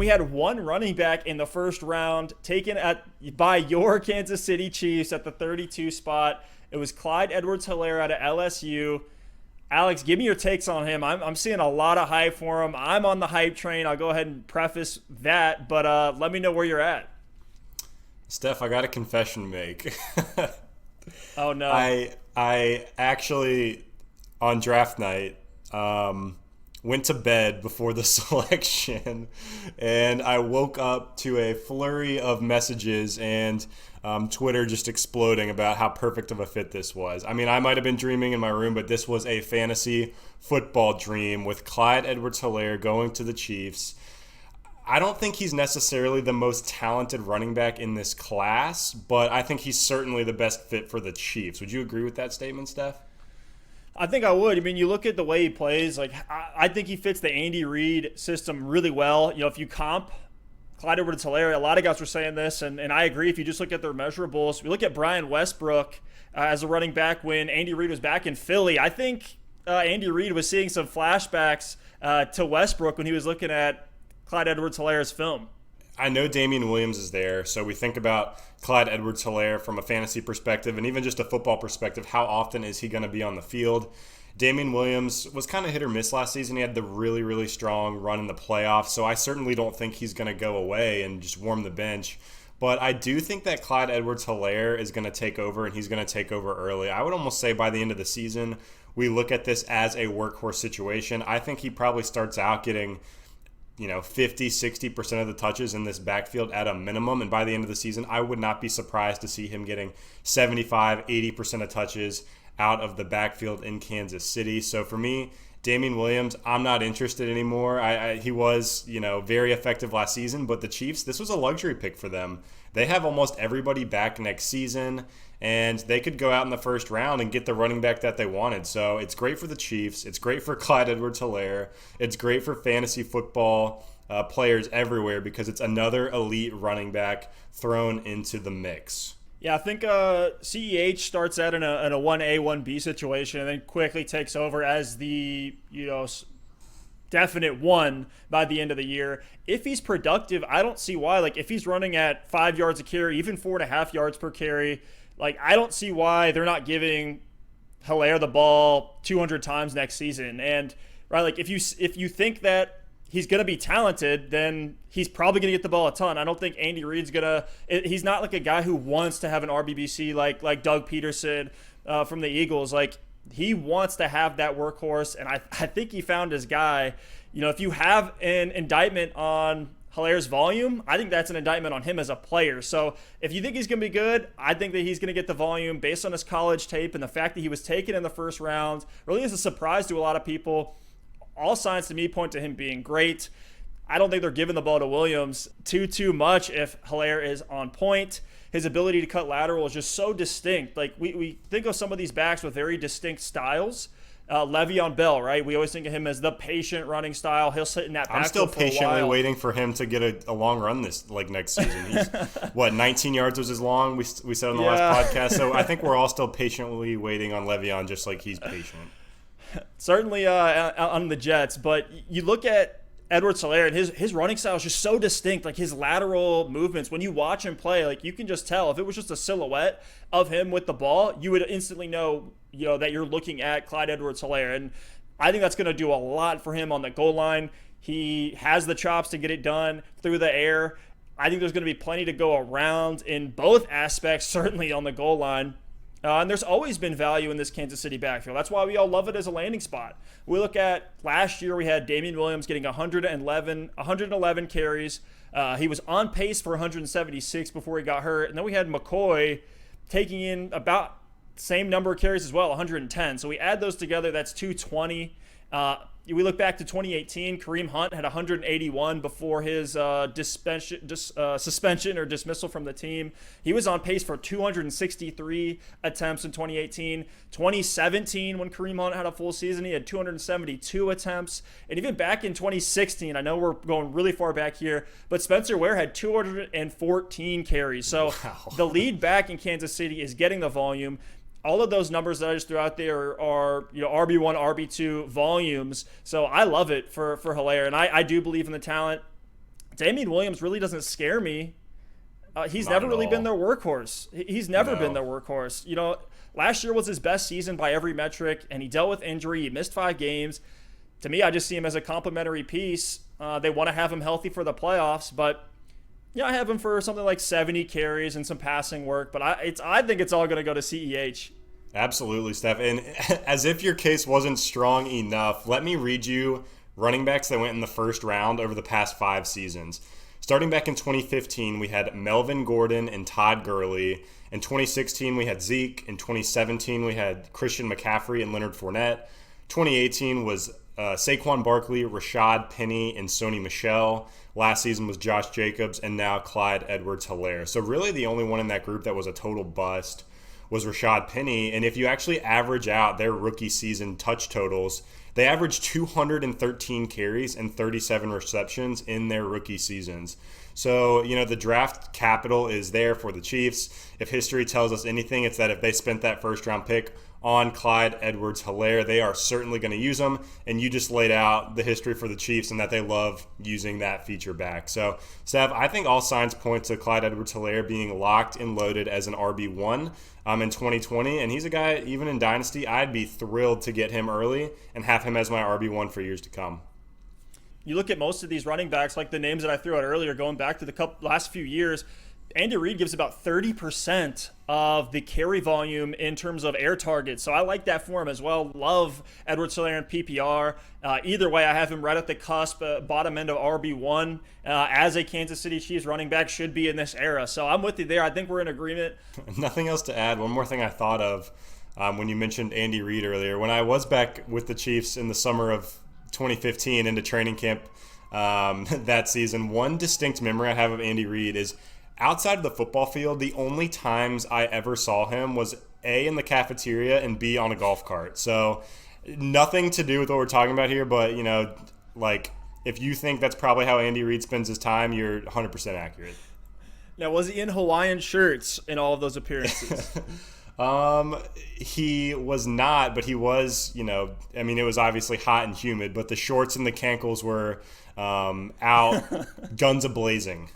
we had one running back in the first round taken by your Kansas City Chiefs at the 32 spot. It was Clyde Edwards-Helaire out of LSU. Alex, give me your takes on him. I'm seeing a lot of hype for him. I'm on the hype train. I'll go ahead and preface that, but let me know where you're at. Steph, I got a confession to make. Oh, no. I actually, on draft night, went to bed before the selection, and I woke up to a flurry of messages and Twitter just exploding about how perfect of a fit this was. I mean, I might have been dreaming in my room, but this was a fantasy football dream with Clyde Edwards-Helaire going to the Chiefs. I don't think he's necessarily the most talented running back in this class, but I think he's certainly the best fit for the Chiefs. Would you agree with that statement, Steph? I think I would. I mean, you look at the way he plays, like I think he fits the Andy Reid system really well. You know, if you comp Clyde Edwards-Helaire, a lot of guys were saying this, and I agree. If you just look at their measurables, we look at Brian Westbrook as a running back when Andy Reid was back in Philly. I think Andy Reid was seeing some flashbacks to Westbrook when he was looking at Clyde Edwards-Helaire's film. I know Damian Williams is there, so we think about Clyde Edwards-Helaire from a fantasy perspective and even just a football perspective. How often is he going to be on the field? Damian Williams was kind of hit or miss last season. He had the really, really strong run in the playoffs, so I certainly don't think he's going to go away and just warm the bench. But I do think that Clyde Edwards-Helaire is going to take over, and he's going to take over early. I would almost say by the end of the season, we look at this as a workhorse situation. I think he probably starts out getting 50, 60% of the touches in this backfield at a minimum. And by the end of the season, I would not be surprised to see him getting 75, 80% of touches out of the backfield in Kansas City. So for me, Damian Williams, I'm not interested anymore. He was, very effective last season, but the Chiefs, this was a luxury pick for them. They have almost everybody back next season, and they could go out in the first round and get the running back that they wanted. So it's great for the Chiefs. It's great for Clyde Edwards-Helaire. It's great for fantasy football players everywhere because it's another elite running back thrown into the mix. Yeah, I think CEH starts out in a 1A, 1B situation and then quickly takes over as the, definite one by the end of the year. If he's productive, I don't see why. Like, if he's running at 5 yards a carry, even 4.5 yards per carry, like, I don't see why they're not giving Helaire the ball 200 times next season. And, right, like, if you think that he's going to be talented, then he's probably going to get the ball a ton. I don't think Andy Reid's going to – he's not like a guy who wants to have an RBBC like Doug Peterson from the Eagles. Like, he wants to have that workhorse, and I think he found his guy. If you have an indictment on Helaire's volume, I think that's an indictment on him as a player. So if you think he's going to be good, I think that he's going to get the volume based on his college tape and the fact that he was taken in the first round. Really is a surprise to a lot of people. All signs to me point to him being great. I don't think they're giving the ball to Williams too much if Helaire is on point. His ability to cut lateral is just so distinct. Like, we think of some of these backs with very distinct styles. Le'Veon Bell, right? We always think of him as the patient running style. He'll sit in that backfield. I'm still for a patiently while. waiting for him to get a long run next season. He's 19 yards was his long. We said on the last podcast. So I think we're all still patiently waiting on Le'Veon, just like he's patient. Certainly on the Jets, but you look at Edwards-Helaire, and his running style is just so distinct. Like, his lateral movements, when you watch him play, like, you can just tell. If it was just a silhouette of him with the ball, you would instantly know, that you're looking at Clyde Edwards-Helaire. And I think that's going to do a lot for him on the goal line. He has the chops to get it done through the air. I think there's going to be plenty to go around in both aspects, certainly on the goal line. And there's always been value in this Kansas City backfield. That's why we all love it as a landing spot. We look at last year, we had Damian Williams getting 111 carries. He was on pace for 176 before he got hurt. And then we had McCoy taking in about the same number of carries as well, 110. So we add those together, that's 220. We look back to 2018, Kareem Hunt had 181 before his suspension or dismissal from the team. He was on pace for 263 attempts in 2018. 2017, when Kareem Hunt had a full season, he had 272 attempts. And even back in 2016, I know we're going really far back here, but Spencer Ware had 214 carries. So wow. The lead back in Kansas City is getting the volume. All of those numbers that I just threw out there are RB1, RB2 volumes. So I love it for Helaire, and I do believe in the talent. Damian Williams really doesn't scare me. He's Not never at really been all. their workhorse. He's never been No. their workhorse. Last year was his best season by every metric, and he dealt with injury. He missed 5 games. To me, I just see him as a complimentary piece. They want to have him healthy for the playoffs, but I have him for something like 70 carries and some passing work. But I think it's all going to go to CEH. Absolutely, Steph. And as if your case wasn't strong enough, let me read you running backs that went in the first round over the past 5 seasons. Starting back in 2015, we had Melvin Gordon and Todd Gurley. In 2016, we had Zeke. In 2017, we had Christian McCaffrey and Leonard Fournette. 2018 was Saquon Barkley, Rashad Penny, and Sony Michel. Last season was Josh Jacobs, and now Clyde Edwards-Helaire. So really the only one in that group that was a total bust was Rashad Penny. And if you actually average out their rookie season touch totals, they averaged 213 carries and 37 receptions in their rookie seasons. So, the draft capital is there for the Chiefs. If history tells us anything, it's that if they spent that first round pick on Clyde Edwards-Helaire, they are certainly going to use him. And you just laid out the history for the Chiefs and that they love using that feature back. So, Steph, I think all signs point to Clyde Edwards-Helaire being locked and loaded as an RB1 in 2020. And he's a guy, even in Dynasty, I'd be thrilled to get him early and have him as my RB1 for years to come. You look at most of these running backs, like the names that I threw out earlier, going back to the last few years, Andy Reid gives about 30% of the carry volume in terms of air targets. So I like that for him as well. Love Edwards-Helaire in PPR. Either way, I have him right at the cusp, bottom end of RB1 as a Kansas City Chiefs running back should be in this era. So I'm with you there. I think we're in agreement. Nothing else to add. One more thing I thought of when you mentioned Andy Reid earlier. When I was back with the Chiefs in the summer of 2015 into training camp that season, one distinct memory I have of Andy Reid is outside of the football field, the only times I ever saw him was A, in the cafeteria, and B, on a golf cart. So nothing to do with what we're talking about here, but, if you think that's probably how Andy Reid spends his time, you're 100% accurate. Now, was he in Hawaiian shirts in all of those appearances? He was not, but he was, it was obviously hot and humid, but the shorts and the cankles were out, guns a-blazing.